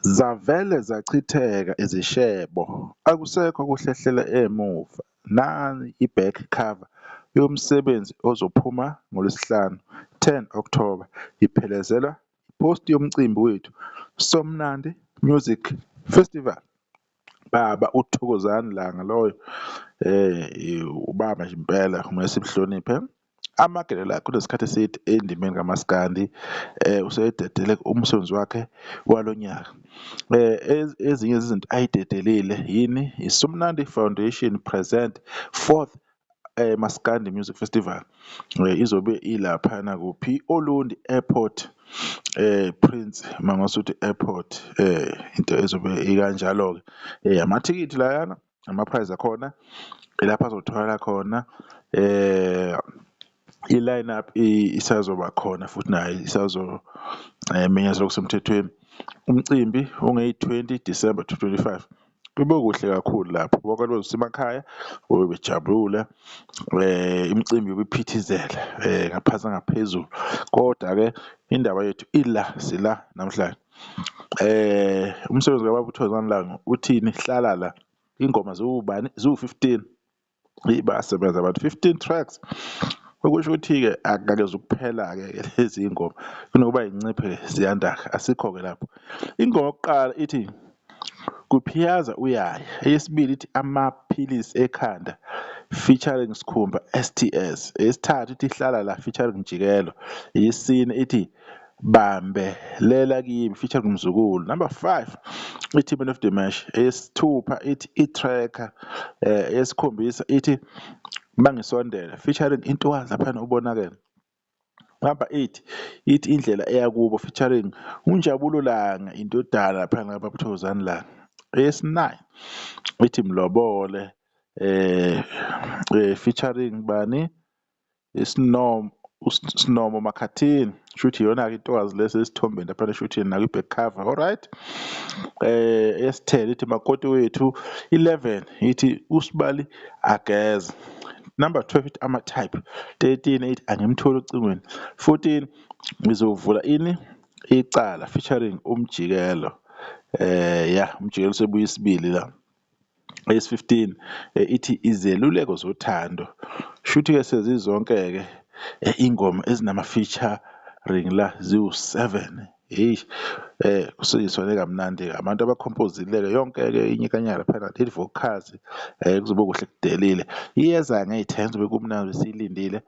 Zavele zachitheka izishebo, akusekho kuhlehlela emuva. Nani i-back cover yomsebenzi ozophuma ngoLwesihlanu, 10 October, iphelezelwa iphosti yomcimbi wethu Somnandi Music Festival. Baba uThokozani Langa loyo, ubaba nje impela, kumele simhloniphe. Amagelelo akhe kunesikhathi eside endimeni kaMaskandi, useyidedele umsebenzi wakhe walo nyaka. Ezinye zezinto ayidedelile yini? ISomnandi Foundation present 4th Maskandi Music Festival. Izobe ilaphana kuphi? Olundi Airport, Prince Mangosuthu Airport. Into ezobe ikanjalo-ke. Amathikithi layana, ama-price akhona ilapha azothola khona. I-line-up isazoba khona futhi nayo menyezelwa kusemthethweni. Umcimbi ungeyi-20 December 2025. Kube kuhle kakhulu lapho bonke bezosemakhaya bejabule. Imicimbi yokuphithizela ngaphansi ngaphezulu, kodwa-ke indaba yethu sila namhlanje. Umsebenzi kababa uThokozani Langa uthini? Hlala la. Ingoma ziwubani? Ziwu-15. Bayasebenza abantu, 15 tracks. Okusho ukuthi-ke akungeke ukuphela-ke lezi ngoma, kunokuba yinciphe ziyanda. Asikho-ke lapho. Ingoma yokuqala ithi Kuphiyaza Uyaya. Eyesibili ithi Amaphilisi Ekhanda featuring Sikhumba STS. Eyesithathu ithi Hlala La featuring Mjikelo. Eyesine ithi Bambelela Kimi featuring Mzukulu. Number 5 ithi Man of the Mesh. Eyesithupha ithi I-Tracker. Eyesikhombisa ithi Bangisondela featuring Intokazi laphana ubonakele. Number 8 ithi Indlela Eyakubo featuring uNjabulo Langa indodana laphana kababa uThokozani Langa. Eyesi-9 ithi Mlobole featuring bani? Sinomo Makhathini. Shuthi iyona-ke intokazi lesi esithombeni laphana, shuthi nayo i-back cover. Alright. Eyesi-10 ithi Makoti Wethu. 11 ithi Usibali Ageza. Number 12 ithi Ama-Type. 13 ithi Angimtholi ocingweni. 14 ngizovula ini? Icala featuring uMjikelo. uMjikelo sebuya isibili la. Eyesi-15 ithi Izeluleko Zothando. Shuthi-ke sezizonke-ke ingoma ezinama-featuring la ziwu-7. Kuseyisona kamnandi-ke abantu abakhompozile-ke yonke-ke inyikanyaka laphana, lead vocals, kuzobe kuhle kudelile. Iyeza ngeyi-10 kuzobe kumnandi siyilindile.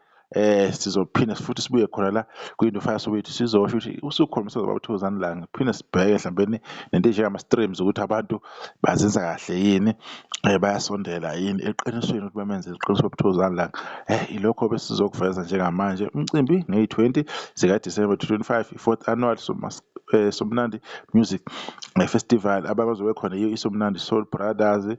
Sizophinda futhi sibuye khona la kwi-Into Fire Soweto sizosho ukuthi usukhona umsebenzi wababa uThokozani Langa. Phinde sibheke mhlawumbe nento enjengama-streams ukuthi abantu bazenza kahle yini, bayasondela yini eqinisweni ukuthi bamenze iqiniso baba uThokozani Langa. Ilokho besizokuveza njengamanje. Umcimbi ngeyi-20 zika-December 2025, i-4th annual Somnandi Music Festival. Abazobe khona iSomnandi Soul Brothers.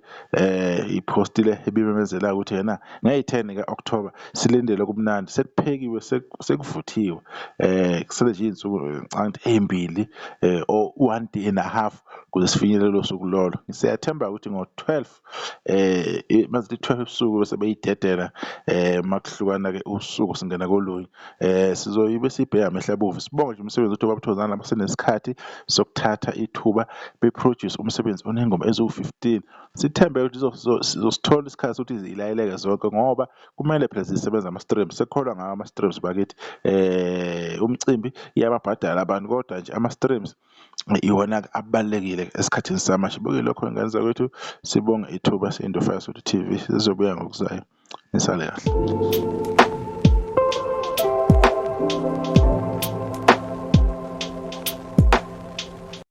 Iphostile ebimemezela ukuthi yena ngeyi-10 ka-October silindele kubunandi. Sekuphekiwe, sekuvuthiwe. Kusele nje iy'nsuku ey'mbili or 1 day and a half ukuze sifinyelele lo suku lolo. Siyathemba ukuthi ngo-12 mazithi 12 ebusuku bese beyidedela makuhlukana-ke usuku singena kolunye. Sizoyibe sibheka amehlo abovu, sibonge nje umsebenzi ukuthi ubaba uThokozani Langa basenesikhathi sokuthatha ithuba beproduce umsebenzi onengoma eziwu-15. Sithembe ukuthi sizosithola isikhathi sokuthi zilayeleke zonke, ngoba kumele phela zisebenza ama-streams. Sekukholwa ngawo ama-streams bakithi. Umcimbi iyababhadala abantu, kodwa nje ama-streams iwona abalulekile esikhathini samanje. Lokho ngenza kwethu sibonge ithuba se-Into Fire Soweto TV. Sizobuya ngokuzayo. Nisale kahle.